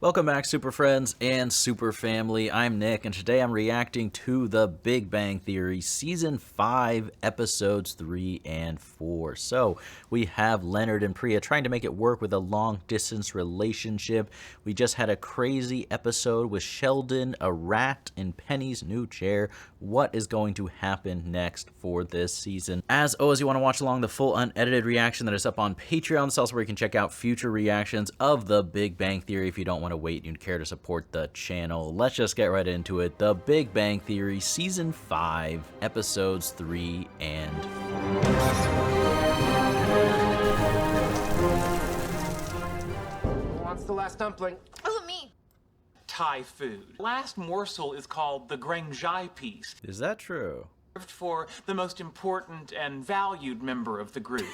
Welcome back, Super Friends and Super Family. I'm Nick, and today I'm reacting to The Big Bang Theory Season 5, Episodes 3 and 4. So, we have Leonard and Priya trying to make it work with a long-distance relationship. We just had a crazy episode with Sheldon, a rat in Penny's new chair. What is going to happen next for this season? As always, you want to watch along the full unedited reaction that is up on Patreon. This is also where you can check out future reactions of The Big Bang Theory if you don't want to wait and you'd care to support the channel. Let's just get right into it. The Big Bang Theory Season 5, Episodes 3 and 4. Who wants the last dumpling? Oh, me. Thai food. Last morsel is called the Grangjai piece, Is that true? served for the most important and valued member of the group.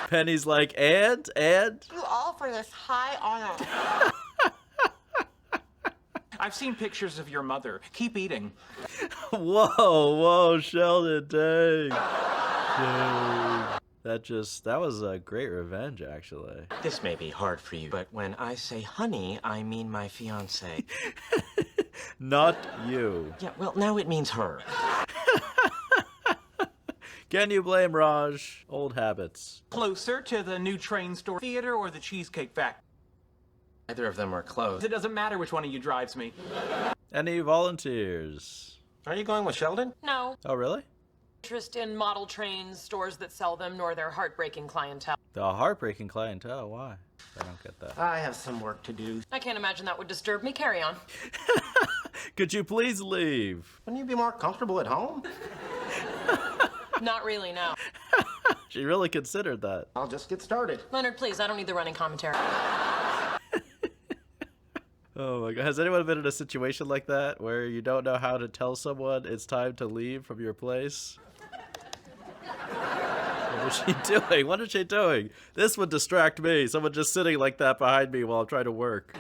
Penny's like, and? You all for this high honor. I've seen pictures of your mother. Keep eating. Whoa, Sheldon, dang. That was a great revenge, actually. This may be hard for you, but when I say honey, I mean my fiance. Not you. Yeah, well, now it means her. Can you blame Raj? Old habits. Closer to the new train store theater or the Cheesecake Factory. Neither of them are closed. It doesn't matter which one of you drives me. Any volunteers? Are you going with Sheldon? No Oh, really? interest in model trains, stores that sell them, nor their heartbreaking clientele. The heartbreaking clientele, why? I don't get that. I have some work to do. I can't imagine that would disturb me. Carry on. Could you please leave? Wouldn't you be more comfortable at home? Not really, no. She really considered that. I'll just get started. Leonard, please, I don't need the running commentary. Oh my god. Has anyone been in a situation like that where you don't know how to tell someone it's time to leave from your place? What is she doing? What is she doing? This would distract me. Someone just sitting like that behind me while I'm trying to work.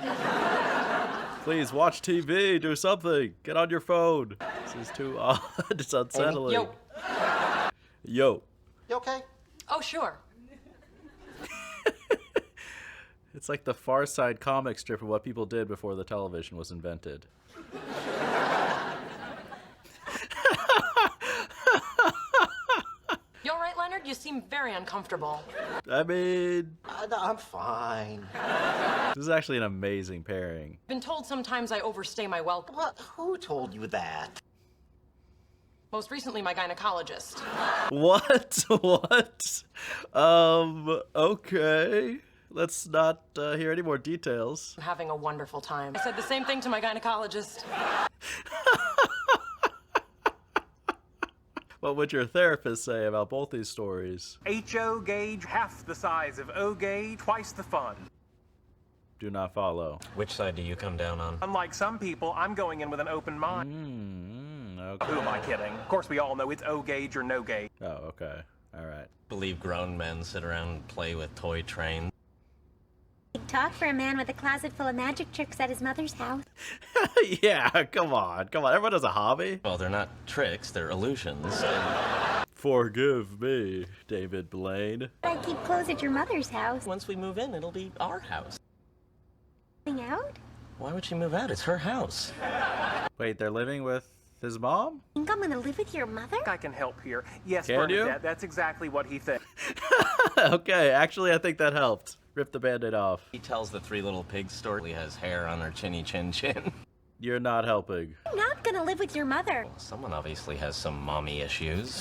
Please watch TV. Do something. Get on your phone. This is too odd. It's unsettling. Yo. Yo. You okay? Oh, sure. It's like the Far Side comic strip of what people did before the television was invented. You all right, Leonard? You seem very uncomfortable. I mean, I'm fine. this is actually an amazing pairing. Been told sometimes I overstay my welcome. What? Who told you that? Most recently, my gynecologist. What? What? Okay. Let's not hear any more details. I'm having a wonderful time. I said the same thing to my gynecologist. What would your therapist say about both these stories? HO gauge, half the size of O gauge, twice the fun. Do not follow. Which side do you come down on? Unlike some people, I'm going in with an open mind. Okay. Who am I kidding? Of course, we all know it's O gauge or no gauge. Oh, okay. All right. Believe grown men sit around and play with toy trains. Big talk for a man with a closet full of magic tricks at his mother's house. Yeah, come on. Everyone has a hobby. Well, they're not tricks, they're illusions. Forgive me, David Blaine. I keep clothes at your mother's house. Once we move in, it'll be our house. Hang out? Why would she move out? It's her house. Wait, they're living with his mom? Think I'm gonna live with your mother? I can help here. Yes, Can you? Bernadette, that's exactly what he thinks. Okay, actually, I think that helped. Rip the band-aid off. He tells the Three Little Pigs story. He has hair on her chinny chin chin. You're not helping. I'm not gonna live with your mother. Well, someone obviously has some mommy issues.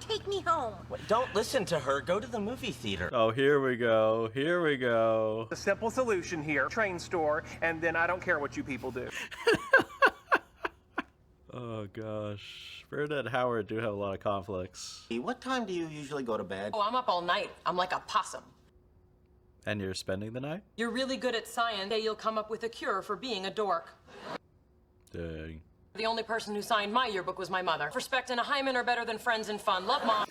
Take me home. Wait, don't listen to her. Go to the movie theater. Oh, here we go. Here we go. The simple solution here, train store, and then I don't care what you people do. Oh, gosh. Bernadette and Howard do have a lot of conflicts. What time do you usually go to bed? Oh, I'm up all night. I'm like a possum. And you're spending the night? You're really good at science. You'll come up with a cure for being a dork. Dang. The only person who signed my yearbook was my mother. Respect and a hymen are better than friends and fun. Love, Mom.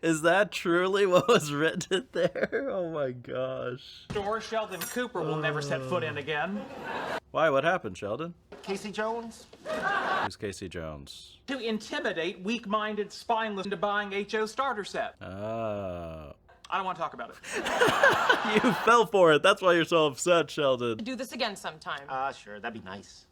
Is that truly what was written there? Oh my gosh. Store Sheldon Cooper will never set foot in again. Why? What happened, Sheldon? Casey Jones? Who's Casey Jones? To intimidate weak-minded, spineless into buying HO starter set. Oh. I don't want to talk about it. You fell for it. That's why you're so upset, Sheldon. Do this again sometime. Sure, that'd be nice.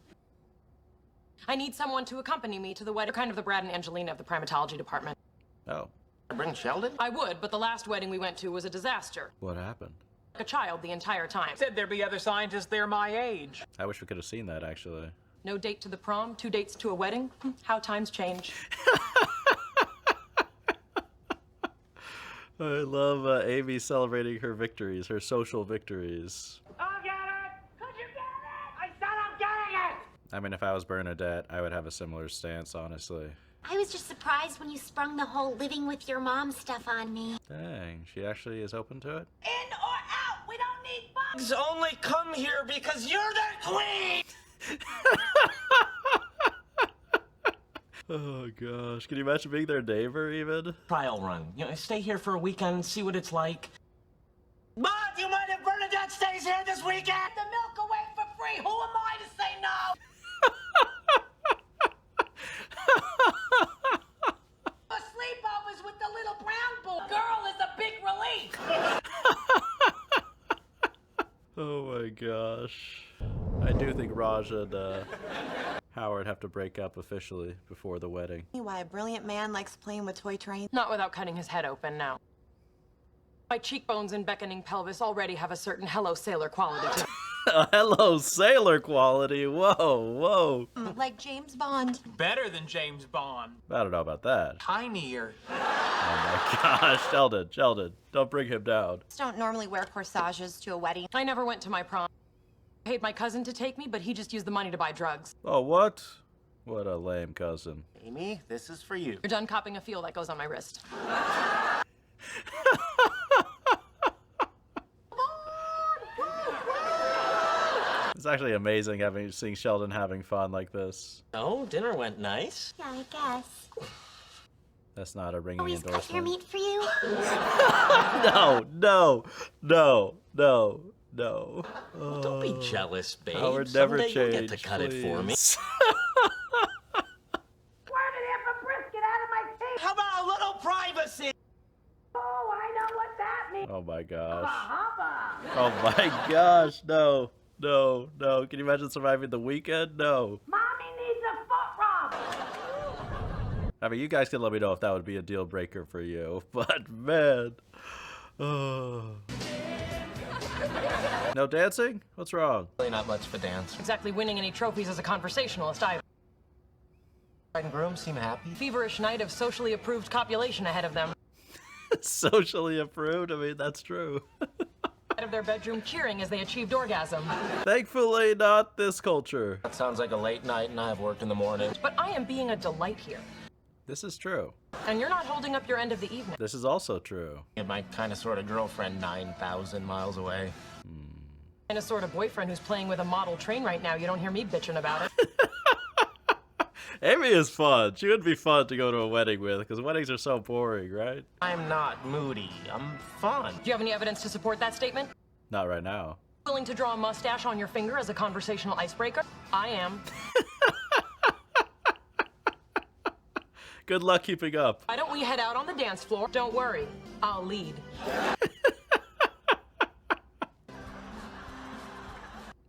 I need someone to accompany me to the wedding. Kind of the Brad and Angelina of the primatology department. Oh. Bring Sheldon? I would, but the last wedding we went to was a disaster. What happened? Like a child the entire time. Said there'd be other scientists there my age. I wish we could have seen that, actually. No date to the prom, 2 dates to a wedding. How times change. I love Amy celebrating her victories, her social victories. I'll get it! Could you get it? I said I'm getting it! I mean, if I was Bernadette, I would have a similar stance, honestly. I was just surprised when you sprung the whole living with your mom stuff on me. Dang, she actually is open to it? In or out! We don't need bugs! Only come here because you're the queen! Oh gosh, can you imagine being their neighbor even? Trial run. You know, stay here for a weekend, see what it's like. But you mind if Bernadette stays here this weekend? Get the milk away for free! Who am I to say no? The sleepovers with the little brown boy. Girl is a big relief! Oh my gosh. I do think Raj and Howard have to break up officially before the wedding. Why a brilliant man likes playing with toy trains. Not without cutting his head open now. My cheekbones and beckoning pelvis already have a certain hello sailor quality to them. Hello, sailor quality. Whoa, whoa. Like James Bond. Better than James Bond. I don't know about that. Tinier. Oh my gosh, Sheldon, don't bring him down. Don't normally wear corsages to a wedding. I never went to my prom. I paid my cousin to take me, but he just used the money to buy drugs. Oh, what? What a lame cousin. Amy, this is for you. You're done copping a feel that goes on my wrist. It's actually amazing seeing Sheldon having fun like this. Oh, dinner went nice. Yeah, I guess. That's not a ringing Always cut your endorsement. meat for you? No. Don't be jealous, babe. Howard never Someday you'll changed, get to cut it for me. please. Squirted half a brisket out of my teeth! How about a little privacy? Oh, I know what that means! Oh my gosh. Hubba! Oh my gosh, no. Can you imagine surviving the weekend? No. Mommy needs a foot rub! I mean, you guys can let me know if that would be a deal breaker for you, but man. Oh. No dancing? What's wrong? Really not much of a dance. Exactly winning any trophies as a conversationalist either. Bride and groom seem happy. Feverish night of socially approved copulation ahead of them. Socially approved? I mean, that's true. Out of their bedroom cheering as they achieved orgasm. Thankfully, not this culture. That sounds like a late night and I have work in the morning. But I am being a delight here. This is true. And you're not holding up your end of the evening. This is also true. And my kind of sort of girlfriend 9,000 miles away. And a sort of boyfriend who's playing with a model train right now. You don't hear me bitching about it. Amy is fun. She would be fun to go to a wedding with, because weddings are so boring, right? I'm not moody. I'm fun. Do you have any evidence to support that statement? Not right now. Willing to draw a mustache on your finger as a conversational icebreaker? I am. Good luck keeping up. Why don't we head out on the dance floor? Don't worry, I'll lead.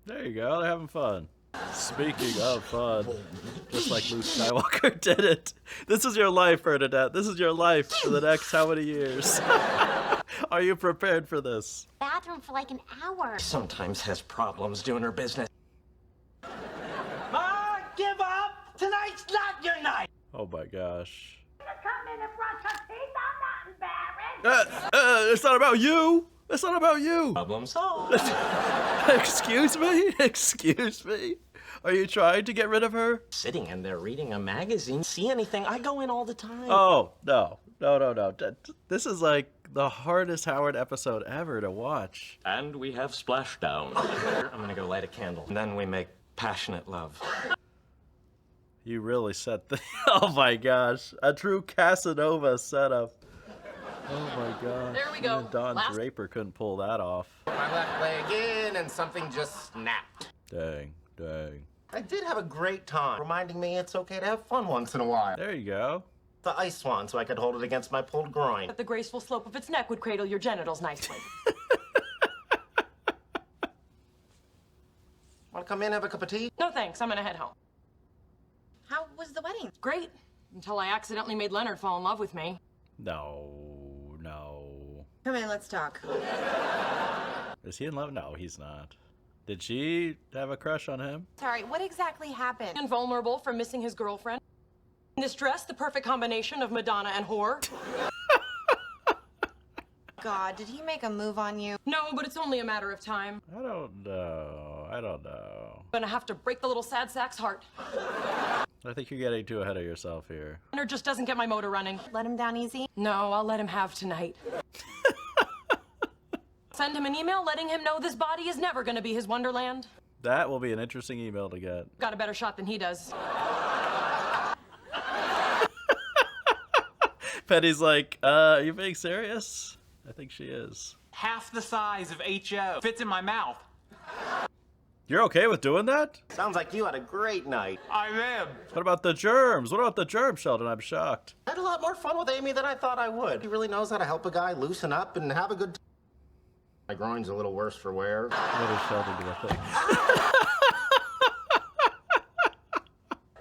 There you go, they're having fun. Speaking of fun, just like Luke Skywalker did it. This is your life, Bernadette. This is your life for the next how many years? Are you prepared for this? Bathroom for like an hour. Sometimes has problems doing her business. Give up! Tonight's not your night! Oh my gosh. Come in and brush her teeth. I'm not embarrassed. It's not about you. It's not about you. Problem solved. Excuse me? Excuse me? Are you trying to get rid of her? Sitting in there reading a magazine. See anything? I go in all the time. Oh, no. No. This is like the hardest Howard episode ever to watch. And we have splashdown. I'm gonna go light a candle. And then we make passionate love. You really set the... Oh my gosh. A true Casanova setup. Oh my gosh. There we go. Even Don Last- Draper couldn't pull that off. My left leg in and something just snapped. Dang. I did have a great time, reminding me it's okay to have fun once in a while. There you go. The ice swan so I could hold it against my pulled groin. But the graceful slope of its neck would cradle your genitals nicely. Want to come in, have a cup of tea? No thanks, I'm gonna head home. How was the wedding? Great, until I accidentally made Leonard fall in love with me. No. Come in, let's talk. Is he in love? No, he's not. Did she have a crush on him? Sorry, what exactly happened? Invulnerable from missing his girlfriend. This dress, the perfect combination of Madonna and whore. God, did he make a move on you? No, but it's only a matter of time. I don't know. I'm gonna have to break the little sad sack's heart. I think you're getting too ahead of yourself here. Leonard just doesn't get my motor running. Let him down easy? No, I'll let him have tonight. Send him an email letting him know this body is never gonna be his wonderland. That will be an interesting email to get. Got a better shot than he does. Penny's like, are you being serious? I think she is. Half the size of H.O. fits in my mouth. You're okay with doing that? Sounds like you had a great night. I am. What about the germs? What about the germs, Sheldon? I'm shocked. I had a lot more fun with Amy than I thought I would. He really knows how to help a guy loosen up and have a good time. My groin's a little worse for wear. What is Sheldon gonna think?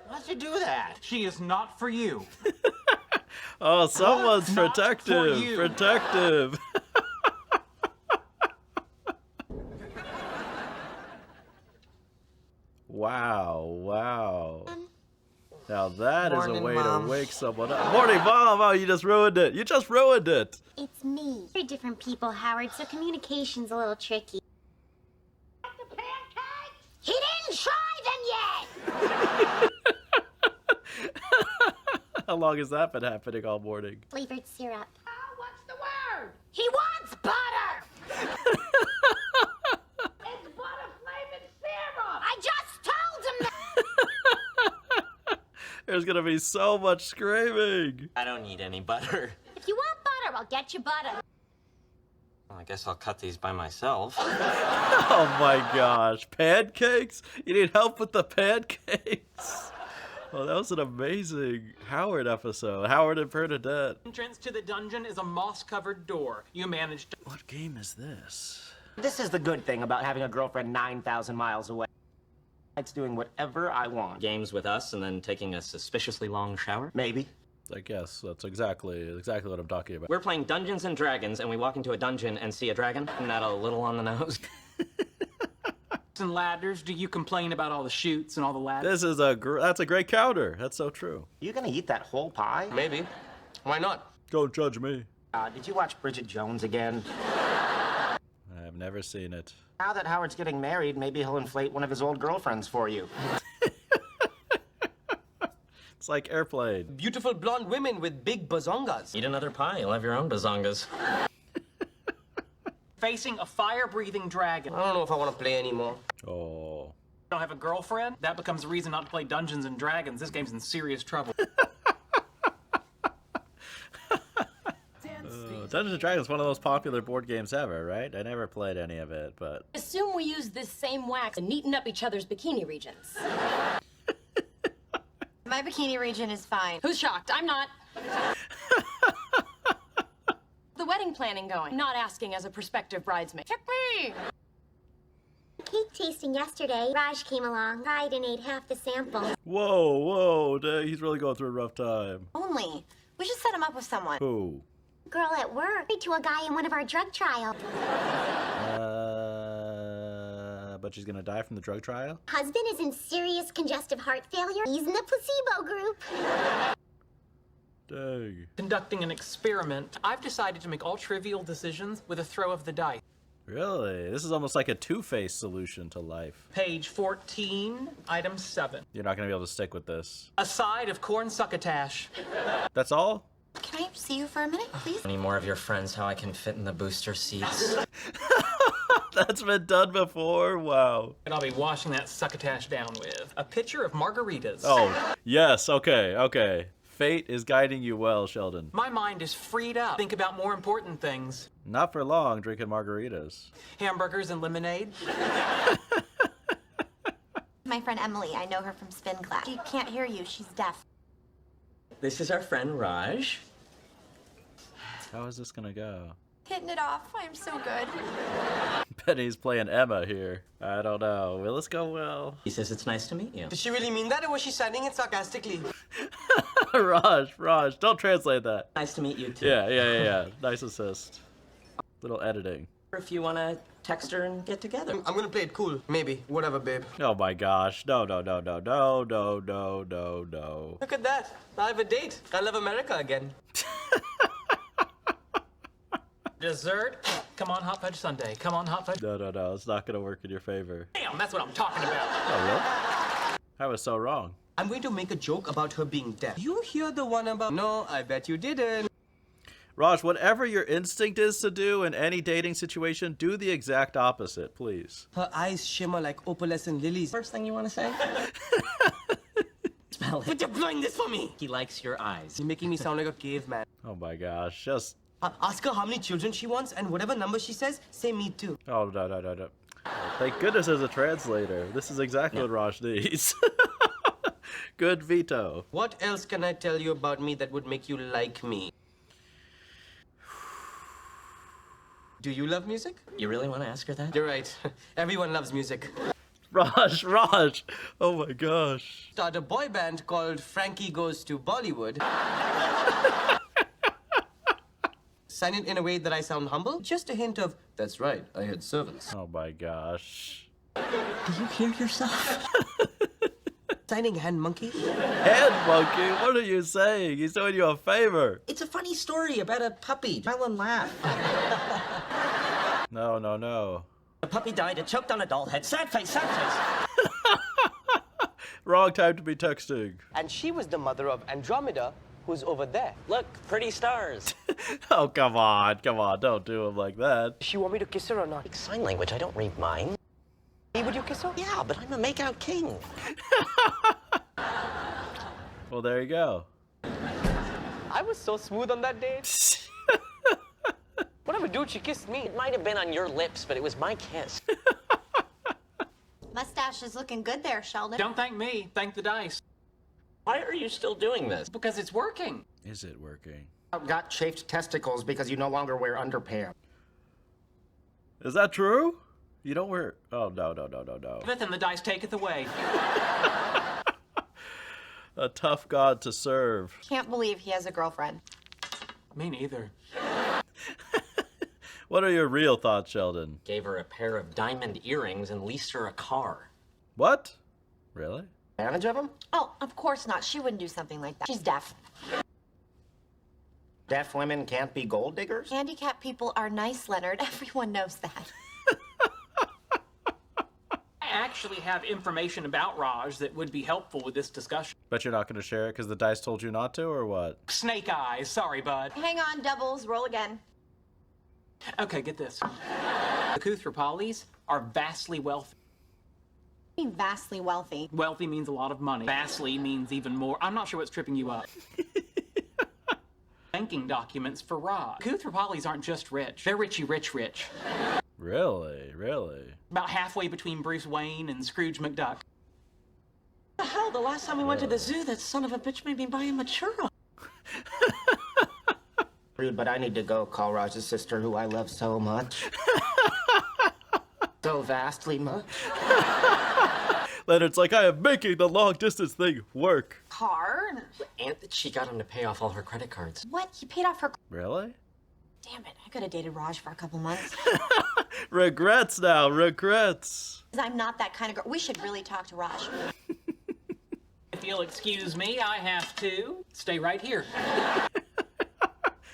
Why'd you do that? She is not for you. Oh, someone's Not for protective. you. Protective. Wow. Now that is a Morning, way Mom. to wake someone up. Morning, Mom. Oh, you just ruined it. You just ruined it. It's me. We're different people, Howard, so communication's a little tricky. The pancakes? He didn't try them yet! How long has that been happening all morning? Flavored syrup. Oh, what's the word? He wants butter! It's butter-flavored syrup! I just told him that! There's gonna be so much screaming. I don't need any butter. If you want butter, I'll get you butter. Well, I guess I'll cut these by myself. Oh my gosh. Pancakes? You need help with the pancakes? Oh, that was an amazing Howard episode. Howard and Bernadette. Entrance to the dungeon is a moss-covered door. You managed to... What game is this? This is the good thing about having a girlfriend 9,000 miles away. It's doing whatever I want. Games with us and then taking a suspiciously long shower. Maybe. I guess that's exactly what I'm talking about. We're playing Dungeons and Dragons, and we walk into a dungeon and see a dragon. Isn't that a little on the nose? And ladders, do you complain about all the chutes and all the ladders? This is that's a great counter. That's so true. You gonna eat that whole pie? Maybe. Why not? Don't judge me. Did you watch Bridget Jones again? I've never seen it. Now that Howard's getting married, maybe he'll inflate one of his old girlfriends for you. It's like Airplane. Beautiful blonde women with big bazongas. Eat another pie. You'll have your own bazongas. Facing a fire-breathing dragon. I don't know if I want to play anymore. Oh. Don't have a girlfriend? That becomes a reason not to play Dungeons and Dragons. This game's in serious trouble. Dungeons & Dragons is one of the most popular board games ever, right? I never played any of it, but... Assume we use this same wax and neaten up each other's bikini regions. My bikini region is fine. Who's shocked? I'm not. The wedding planning going. Not asking as a prospective bridesmaid. Check me! Cake tasting yesterday. Raj came along, tried and ate half the sample. Whoa, dang, he's really going through a rough time. Only. We should set him up with someone. Who? Girl at work, married to a guy in one of our drug trials. But she's gonna die from the drug trial? Husband is in serious congestive heart failure. He's in the placebo group. Dang. Conducting an experiment, I've decided to make all trivial decisions with a throw of the dice. Really? This is almost like a two-face solution to life. Page 14, item 7. You're not gonna be able to stick with this. A side of corn succotash. That's all? Can I see you for a minute, please? Any more of your friends how I can fit in the booster seats? That's been done before? Wow. And I'll be washing that succotash down with a pitcher of margaritas. Oh, yes, okay. Fate is guiding you well, Sheldon. My mind is freed up. Think about more important things. Not for long, drinking margaritas. Hamburgers and lemonade. my friend Emily. I know her from spin class. She can't hear you. She's deaf. This is our friend Raj. How is this gonna go? Hitting it off. I'm so good. Penny's playing Emma here. I don't know. Will this go well? He says it's nice to meet you. Did she really mean that, or was she saying it sarcastically? Raj, don't translate that. Nice to meet you too. Yeah. Nice assist. Little editing. If you want to text her and get together. I'm gonna play it cool. Maybe. Whatever, babe. Oh my gosh. No. Look at that. I have a date. I love America again. Dessert? Come on, hot fudge sundae. Come on, hot fudge. No. It's not gonna work in your favor. Damn, that's what I'm talking about. Oh, really? I was so wrong. I'm going to make a joke about her being deaf. You hear the one about... No, I bet you didn't. Raj, whatever your instinct is to do in any dating situation, do the exact opposite, please. Her eyes shimmer like opalescent lilies. First thing you want to say? Smell it. But you're blowing this for me. He likes your eyes. You're making me sound like a caveman. Oh my gosh, just... Ask her how many children she wants, and whatever number she says, say me too. Oh, no. Thank goodness there's a translator. This is exactly what Raj needs. Good veto. What else can I tell you about me that would make you like me? Do you love music? You really want to ask her that? You're right. Everyone loves music. Raj. Oh my gosh. Start a boy band called Frankie Goes to Bollywood. Sign it in a way that I sound humble. Just a hint of, that's right, I had servants. Oh my gosh. Do you hear yourself? Signing Hand Monkey? Hand monkey, what are you saying? He's doing you a favor. It's a funny story about a puppy. Smile and laugh. No. The puppy died, it choked on a doll head. Sad face. Wrong time to be texting. And she was the mother of Andromeda, who's over there. Look, pretty stars. Oh, come on, don't do him like that. Does she want me to kiss her or not? Sign language, I don't read mine. Would you kiss her? Yeah, but I'm a makeout king. Well, there you go. I was so smooth on that date. Whatever, dude, she kissed me. It might have been on your lips, but it was my kiss. Mustache is looking good there, Sheldon. Don't thank me. Thank the dice. Why are you still doing this? Because it's working. Is it working? Got chafed testicles because you no longer wear underpants. Is that true? You don't wear... Oh, no. Giveth and the dice taketh away. A tough god to serve. Can't believe he has a girlfriend. Me neither. What are your real thoughts, Sheldon? Gave her a pair of diamond earrings and leased her a car. What? Really? Advantage of them? Oh, of course not. She wouldn't do something like that. She's deaf. Deaf women can't be gold diggers? Handicapped people are nice, Leonard. Everyone knows that. I actually have information about Raj that would be helpful with this discussion. But you're not going to share it because the dice told you not to, or what? Snake eyes. Sorry, bud. Hang on, doubles. Roll again. Okay, get this. The Kuthrapalis are vastly wealthy. Vastly wealthy. Wealthy means a lot of money. Vastly means even more. I'm not sure what's tripping you up. Banking documents for Raj. Kuthrapalis aren't just rich. They're richy rich. Really? About halfway between Bruce Wayne and Scrooge McDuck. What the hell? The last time we went to the zoo, that son of a bitch made me buy him a churro. Rude, but I need to go call Raj's sister, who I love so much. So vastly much. Leonard's like, I am making the long distance thing work. Car? Aunt that she got him to pay off all her credit cards. What? He paid off her... Really? Damn it. I could have dated Raj for a couple months. Regrets now, regrets. I'm not that kind of girl. We should really talk to Raj. If you'll excuse me, I have to stay right here.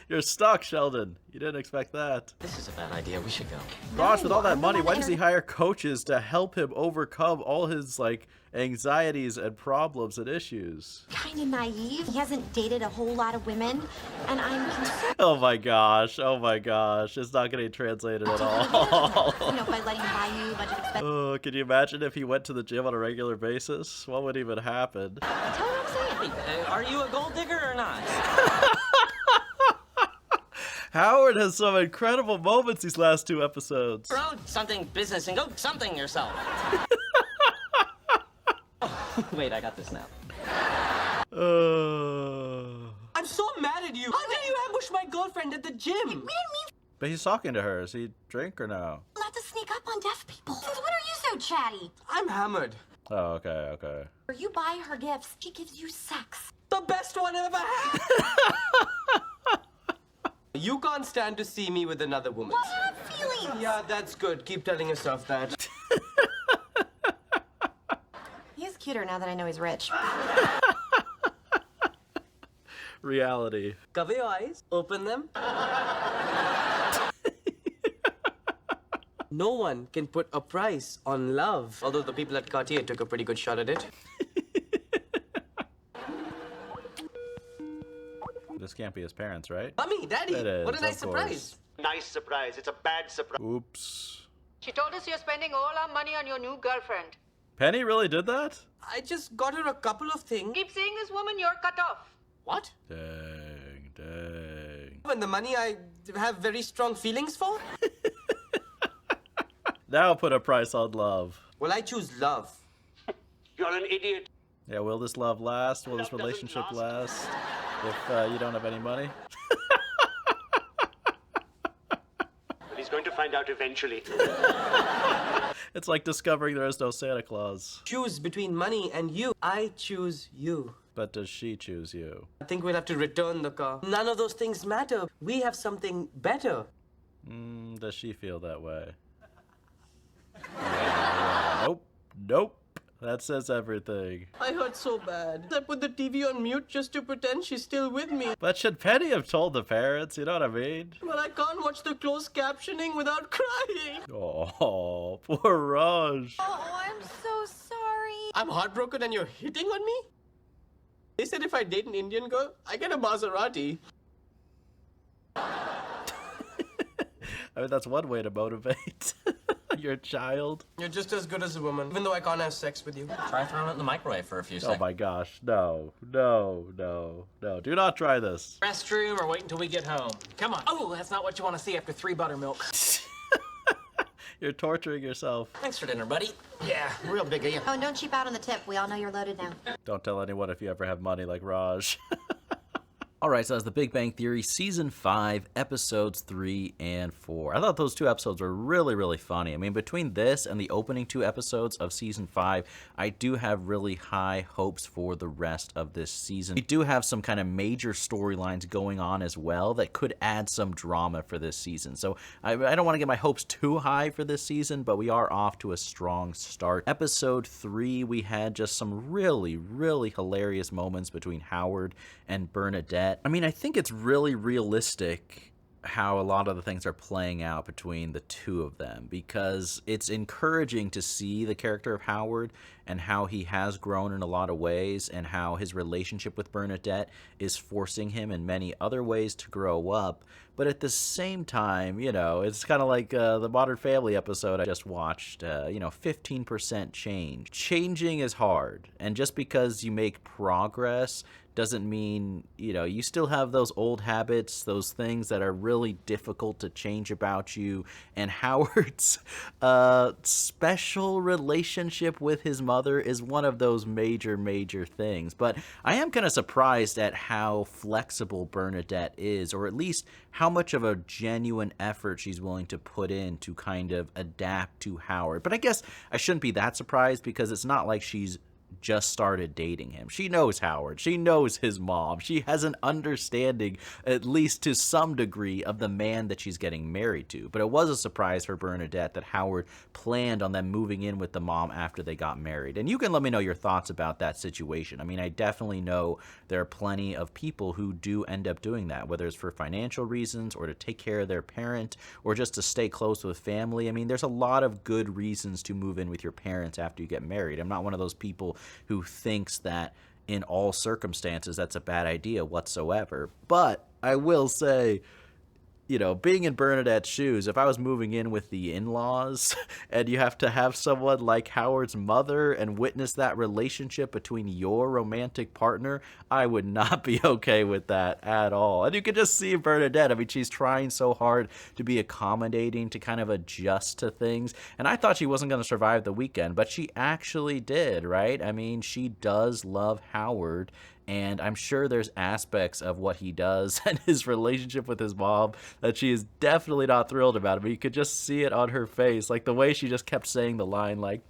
You're stuck, Sheldon. You didn't expect that. This is a bad idea. We should go. Raj, with all that I'm money, not why does he hire coaches to help him overcome all his, like, anxieties and problems and issues? Kind of naive. He hasn't dated a whole lot of women, and I'm concerned. Oh my gosh. It's not getting translated at all. You know, by letting him buy you a bunch of expensive... Oh, can you imagine if he went to the gym on a regular basis? What would even happen? Tell him what I'm saying. Hey, are you a gold digger or not? Howard has some incredible moments these last 2 episodes. Bro, something business and go something yourself. Wait, I got this now. I'm so mad at you. How did you ambush my girlfriend at the gym? We didn't mean But he's talking to her. Is he drink or no? not to sneak up on deaf people. Since when are you so chatty? I'm hammered. Oh, okay, okay. Or you buy her gifts, she gives you sex. The best one I've ever had. You can't stand to see me with another woman. Well, I have feelings. Yeah, that's good. Keep telling yourself that. He is cuter now that I know he's rich. Reality. Cover your eyes. Open them. No one can put a price on love. Although the people at Cartier took a pretty good shot at it. This can't be his parents, right? Mommy, Daddy, It is, what a nice of course. surprise. Nice surprise. It's a bad surprise. Oops. She told us you're spending all our money on your new girlfriend. Penny really did that? I just got her a couple of things. Keep seeing this woman, you're cut off. What? Dang, dang. And the money I have very strong feelings for? Now put a price on love. Well, I choose love. You're an idiot. Yeah, will this love last? Will this relationship last? If you don't have any money? But he's going to find out eventually. It's like discovering there is no Santa Claus. Choose between money and you. I choose you. But does she choose you? I think we'll have to return the car. None of those things matter. We have something better. Does she feel that way? Nope. Nope. That says everything. I hurt so bad. I put the TV on mute just to pretend she's still with me. But should Penny have told the parents? You know what I mean? But I can't watch the closed captioning without crying. Oh, poor Raj. Oh, I'm so sorry. I'm heartbroken and you're hitting on me? They said if I date an Indian girl, I get a Maserati. I mean, that's one way to motivate your child. You're just as good as a woman, even though I can't have sex with you. Try throwing it in the microwave for a few Oh seconds. my gosh. No, no, no, no. Do not try this. Restroom or wait until we get home. Come on. Oh, that's not what you want to see after 3 buttermilk. You're torturing yourself. Thanks for dinner, buddy. Yeah. Real big of you. Oh, and don't cheap out on the tip. We all know you're loaded now. Don't tell anyone if you ever have money like Raj. Alright, so that's The Big Bang Theory, Season 5, Episodes 3 and 4. I thought those 2 episodes were really, really funny. I mean, between this and the opening 2 episodes of Season 5, I do have really high hopes for the rest of this season. We do have some kind of major storylines going on as well that could add some drama for this season. So I don't want to get my hopes too high for this season, but we are off to a strong start. Episode 3, we had just some really, really hilarious moments between Howard and Bernadette. I mean, I think it's really realistic how a lot of the things are playing out between the two of them, because it's encouraging to see the character of Howard and how he has grown in a lot of ways, and how his relationship with Bernadette is forcing him in many other ways to grow up. But at the same time, you know, it's kind of like the Modern Family episode I just watched, 15% change. Changing is hard, and just because you make progress doesn't mean, you still have those old habits, those things that are really difficult to change about you. And Howard's special relationship with his mother is one of those major, major things. But I am kind of surprised at how flexible Bernadette is, or at least how much of a genuine effort she's willing to put in to kind of adapt to Howard. But I guess I shouldn't be that surprised, because it's not like she's just started dating him. She knows Howard. She knows his mom. She has an understanding, at least to some degree, of the man that she's getting married to. But it was a surprise for Bernadette that Howard planned on them moving in with the mom after they got married. And you can let me know your thoughts about that situation. I mean, I definitely know there are plenty of people who do end up doing that, whether it's for financial reasons or to take care of their parent or just to stay close with family. I mean, there's a lot of good reasons to move in with your parents after you get married. I'm not one of those people who thinks that in all circumstances that's a bad idea whatsoever. But I will say, you know, being in Bernadette's shoes, if I was moving in with the in-laws and you have to have someone like Howard's mother and witness that relationship between your romantic partner, I would not be okay with that at all. And you can just see Bernadette. I mean, she's trying so hard to be accommodating, to kind of adjust to things. And I thought she wasn't going to survive the weekend, but she actually did, right? I mean, she does love Howard. And I'm sure there's aspects of what he does and his relationship with his mom that she is definitely not thrilled about. But you could just see it on her face. Like the way she just kept saying the line like,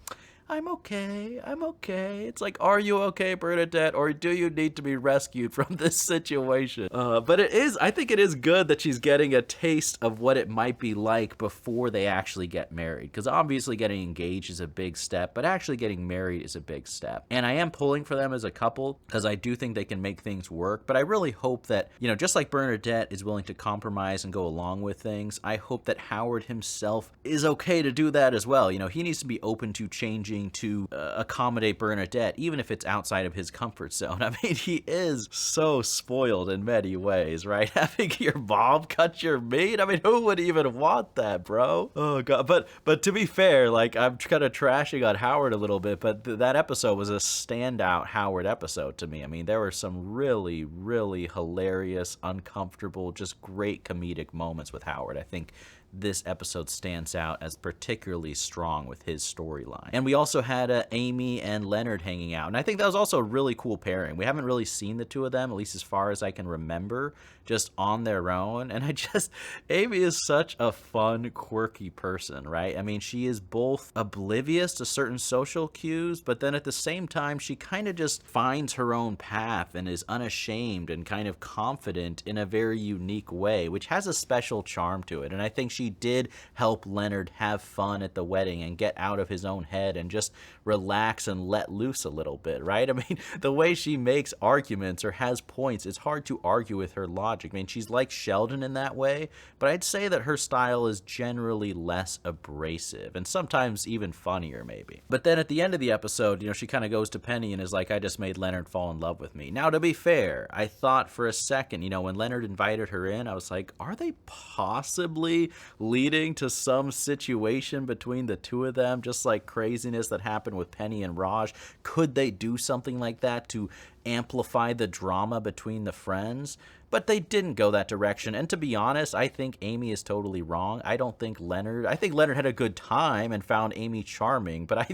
I'm okay, I'm okay. It's like, are you okay, Bernadette, or do you need to be rescued from this situation? But I think it is good that she's getting a taste of what it might be like before they actually get married. Because obviously getting engaged is a big step, but actually getting married is a big step. And I am pulling for them as a couple, because I do think they can make things work. But I really hope that, you know, just like Bernadette is willing to compromise and go along with things, I hope that Howard himself is okay to do that as well. You know, he needs to be open to changing to accommodate Bernadette, even if it's outside of his comfort zone. I mean, he is so spoiled in many ways, right? Having your mom cut your meat? I mean, who would even want that, bro? Oh, God. But to be fair, like, I'm kind of trashing on Howard a little bit, but that episode was a standout Howard episode to me. I mean, there were some really, really hilarious, uncomfortable, just great comedic moments with Howard. I think this episode stands out as particularly strong with his storyline. And we also had Amy and Leonard hanging out. And I think that was also a really cool pairing. We haven't really seen the two of them, at least as far as I can remember, just on their own. And Amy is such a fun, quirky person, right? I mean, she is both oblivious to certain social cues, but then at the same time, she kind of just finds her own path and is unashamed and kind of confident in a very unique way, which has a special charm to it. And I think she did help Leonard have fun at the wedding and get out of his own head and just relax and let loose a little bit, right? I mean, the way she makes arguments or has points, it's hard to argue with her logic. I mean, she's like Sheldon in that way, but I'd say that her style is generally less abrasive and sometimes even funnier, maybe. But then at the end of the episode, you know, she kind of goes to Penny and is like, I just made Leonard fall in love with me. Now, to be fair, I thought for a second, you know, when Leonard invited her in, I was like, are they possibly leading to some situation between the two of them, just like craziness that happened with Penny and Raj? Could they do something like that to amplify the drama between the friends? But they didn't go that direction. And to be honest, I think Amy is totally wrong. I think Leonard had a good time and found Amy charming, but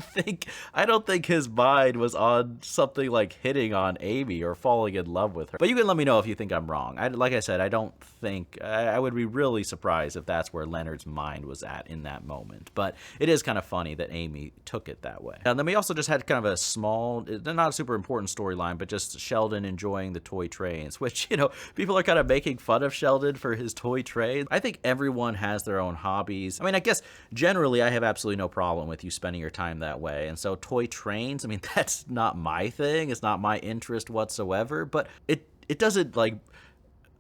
I don't think his mind was on something like hitting on Amy or falling in love with her. But you can let me know if you think I'm wrong. Like I said, I would be really surprised if that's where Leonard's mind was at in that moment. But it is kind of funny that Amy took it that way. And then we also just had kind of a small, not a super important storyline, but just Sheldon enjoying the toy trains, which, you know, people are kind of making fun of Sheldon for his toy trains. I think everyone has their own hobbies. I mean, I guess generally I have absolutely no problem with you spending your time that way. And so toy trains, I mean, that's not my thing. It's not my interest whatsoever, but it doesn't, like,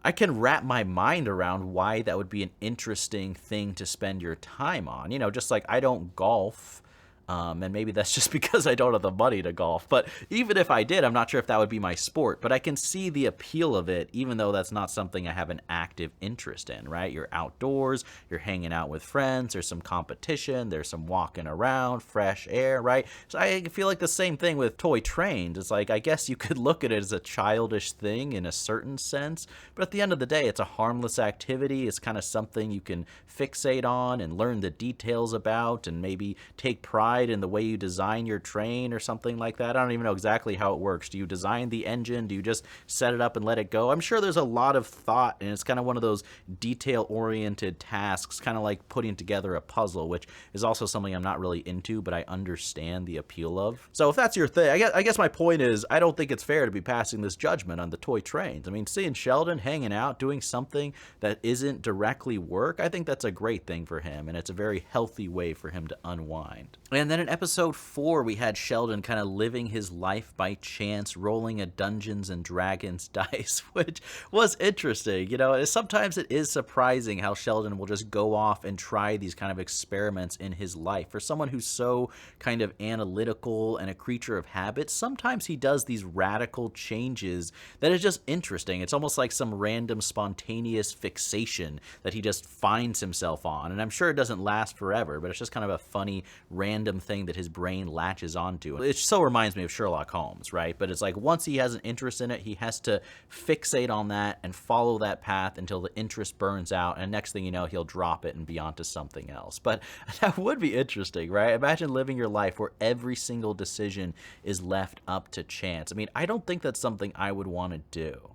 I can wrap my mind around why that would be an interesting thing to spend your time on. You know, just like I don't golf. And maybe that's just because I don't have the money to golf. But even if I did, I'm not sure if that would be my sport. But I can see the appeal of it, even though that's not something I have an active interest in, right? You're outdoors, you're hanging out with friends, there's some competition, there's some walking around, fresh air, right? So I feel like the same thing with toy trains. It's like, I guess you could look at it as a childish thing in a certain sense. But at the end of the day, it's a harmless activity. It's kind of something you can fixate on and learn the details about and maybe take pride in the way you design your train or something like that. I don't even know exactly how it works. Do you design the engine? Do you just set it up and let it go? I'm sure there's a lot of thought, and it's kind of one of those detail-oriented tasks, kind of like putting together a puzzle, which is also something I'm not really into, but I understand the appeal of. So if that's your thing, I guess my point is, I don't think it's fair to be passing this judgment on the toy trains. I mean, seeing Sheldon hanging out, doing something that isn't directly work, I think that's a great thing for him, and it's a very healthy way for him to unwind. And And then in episode 4, we had Sheldon kind of living his life by chance, rolling a Dungeons and Dragons dice, which was interesting. You know, sometimes it is surprising how Sheldon will just go off and try these kind of experiments in his life. For someone who's so kind of analytical and a creature of habit, sometimes he does these radical changes that is just interesting. It's almost like some random spontaneous fixation that he just finds himself on. And I'm sure it doesn't last forever, but it's just kind of a funny random thing that his brain latches onto. It so reminds me of Sherlock Holmes, right? But it's like once he has an interest in it, he has to fixate on that and follow that path until the interest burns out, and next thing you know, he'll drop it and be onto something else. But that would be interesting, right? Imagine living your life where every single decision is left up to chance. I mean, I don't think that's something I would want to do.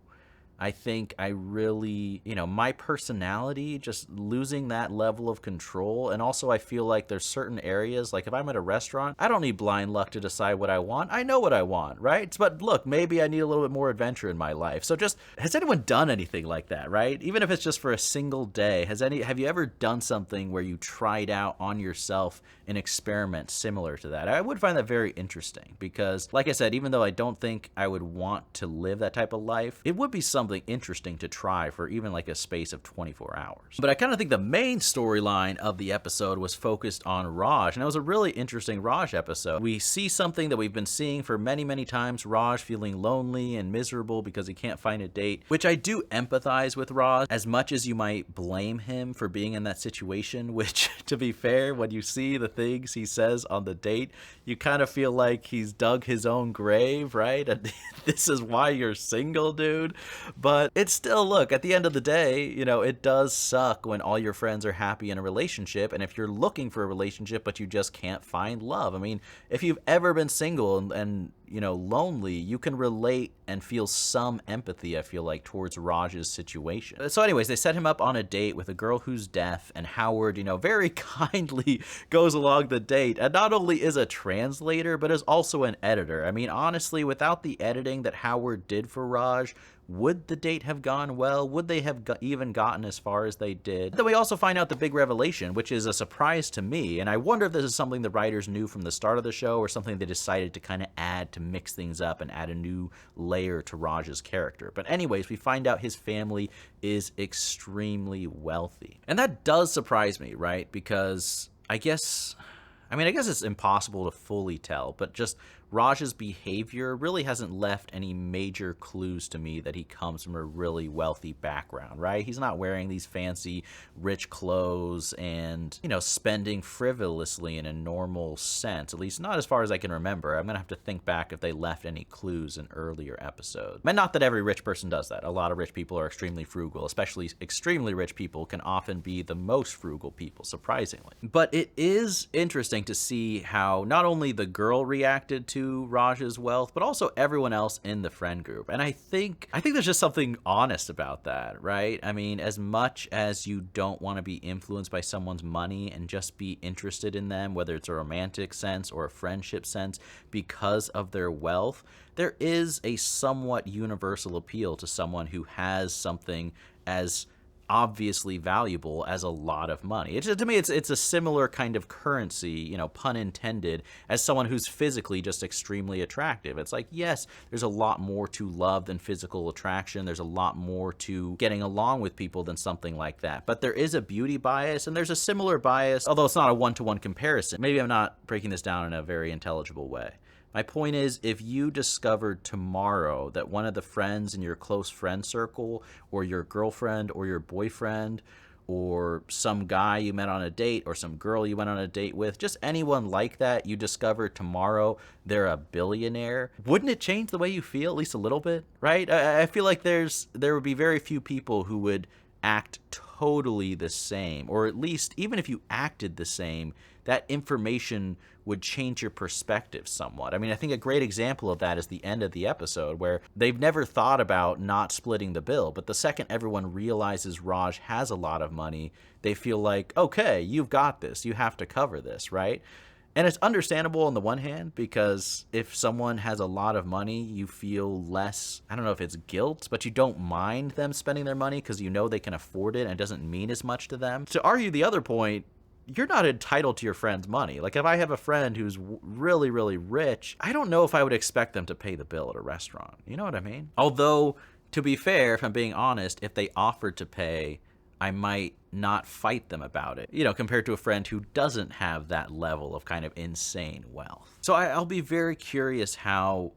I think I really, you know, my personality, just losing that level of control. And also I feel like there's certain areas, like if I'm at a restaurant, I don't need blind luck to decide what I want. I know what I want, right? But look, maybe I need a little bit more adventure in my life. So just, has anyone done anything like that, right? Even if it's just for a single day, have you ever done something where you tried out on yourself an experiment similar to that? I would find that very interesting because, like I said, even though I don't think I would want to live that type of life, it would be something interesting to try for even like a space of 24 hours. But I kind of think the main storyline of the episode was focused on Raj, and it was a really interesting Raj episode. We see something that we've been seeing for many, many times, Raj feeling lonely and miserable because he can't find a date, which I do empathize with Raj, as much as you might blame him for being in that situation, which, to be fair, when you see the things he says on the date, you kind of feel like he's dug his own grave, right? And this is why you're single, dude. But it's still, look, at the end of the day, you know, it does suck when all your friends are happy in a relationship, and if you're looking for a relationship but you just can't find love. I mean, if you've ever been single and you know, lonely, you can relate and feel some empathy, I feel like, towards Raj's situation. So anyways, they set him up on a date with a girl who's deaf, and Howard, you know, very kindly goes along the date, and not only is a translator, but is also an editor. I mean, honestly, without the editing that Howard did for Raj, would the date have gone well? Would they have even gotten as far as they did? Then we also find out the big revelation, which is a surprise to me, and I wonder if this is something the writers knew from the start of the show or something they decided to kind of add to mix things up and add a new layer to Raj's character. But anyways, we find out his family is extremely wealthy. And that does surprise me, right? Because I guess it's impossible to fully tell, but just Raj's behavior really hasn't left any major clues to me that he comes from a really wealthy background, right? He's not wearing these fancy, rich clothes and, you know, spending frivolously in a normal sense, at least not as far as I can remember. I'm going to have to think back if they left any clues in earlier episodes. And not that every rich person does that. A lot of rich people are extremely frugal, especially extremely rich people can often be the most frugal people, surprisingly. But it is interesting to see how not only the girl reacted to Raj's wealth, but also everyone else in the friend group. And I think there's just something honest about that, right? I mean, as much as you don't want to be influenced by someone's money and just be interested in them, whether it's a romantic sense or a friendship sense, because of their wealth, there is a somewhat universal appeal to someone who has something as obviously valuable as a lot of money. To me, it's a similar kind of currency, you know, pun intended, as someone who's physically just extremely attractive. It's like, yes, there's a lot more to love than physical attraction. There's a lot more to getting along with people than something like that. But there is a beauty bias, and there's a similar bias, although it's not a one-to-one comparison. Maybe I'm not breaking this down in a very intelligible way. My point is, if you discovered tomorrow that one of the friends in your close friend circle, or your girlfriend or your boyfriend, or some guy you met on a date, or some girl you went on a date with, just anyone like that, you discover tomorrow they're a billionaire, wouldn't it change the way you feel, at least a little bit, right? I feel like there would be very few people who would act totally the same, or at least even if you acted the same, that information would change your perspective somewhat. I mean, I think a great example of that is the end of the episode, where they've never thought about not splitting the bill, but the second everyone realizes Raj has a lot of money, they feel like, okay, you've got this, you have to cover this, right? And it's understandable on the one hand, because if someone has a lot of money, you feel less, I don't know if it's guilt, but you don't mind them spending their money because you know they can afford it and it doesn't mean as much to them. To argue the other point, you're not entitled to your friend's money. Like, if I have a friend who's really, really rich, I don't know if I would expect them to pay the bill at a restaurant. You know what I mean? Although, to be fair, if I'm being honest, if they offered to pay, I might not fight them about it, you know, compared to a friend who doesn't have that level of kind of insane wealth. So I'll be very curious how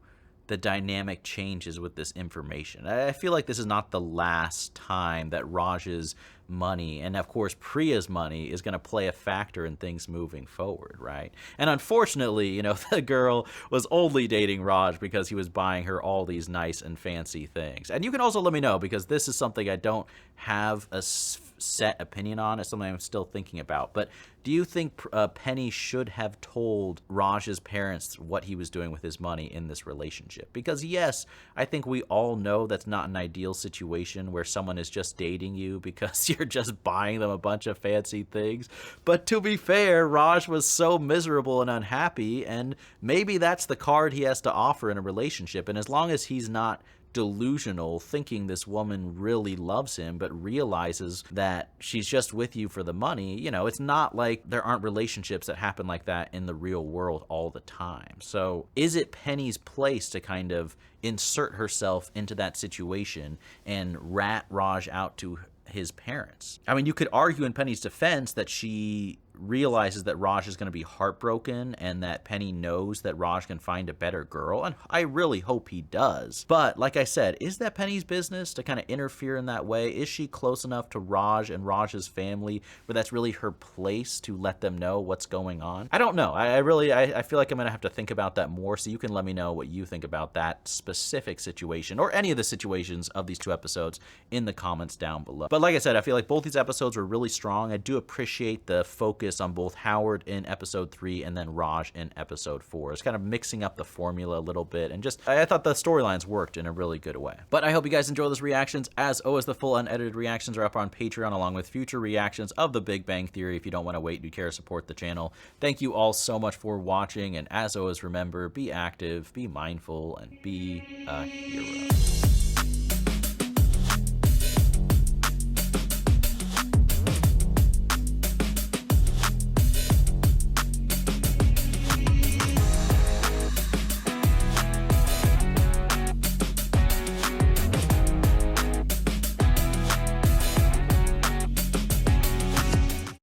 the dynamic changes with this information. I feel like this is not the last time that Raj's money, and of course Priya's money, is going to play a factor in things moving forward, right? And unfortunately, you know, the girl was only dating Raj because he was buying her all these nice and fancy things. And you can also let me know, because this is something I don't have a set opinion on. It's something I'm still thinking about. But do you think Penny should have told Raj's parents what he was doing with his money in this relationship? Because yes, I think we all know that's not an ideal situation where someone is just dating you because you're just buying them a bunch of fancy things. But to be fair, Raj was so miserable and unhappy, and maybe that's the card he has to offer in a relationship. And as long as he's not delusional, thinking this woman really loves him, but realizes that she's just with you for the money, you know, it's not like there aren't relationships that happen like that in the real world all the time. So is it Penny's place to kind of insert herself into that situation and rat Raj out to his parents? I mean, you could argue in Penny's defense that she realizes that Raj is going to be heartbroken and that Penny knows that Raj can find a better girl, and I really hope he does. But like I said, is that Penny's business to kind of interfere in that way? Is she close enough to Raj and Raj's family where that's really her place to let them know what's going on? I don't know. I feel like I'm going to have to think about that more, so you can let me know what you think about that specific situation or any of the situations of these two episodes in the comments down below. But like I said, I feel like both these episodes were really strong. I do appreciate the focus on both Howard in episode 3 and then Raj in episode 4. It's kind of mixing up the formula a little bit, and just I thought the storylines worked in a really good way. But I hope you guys enjoy those reactions. As always, the full unedited reactions are up on Patreon, along with future reactions of The Big Bang Theory. If you don't want to wait, you care to support the channel. Thank you all so much for watching, and as always, remember, be active, be mindful, and be a hero.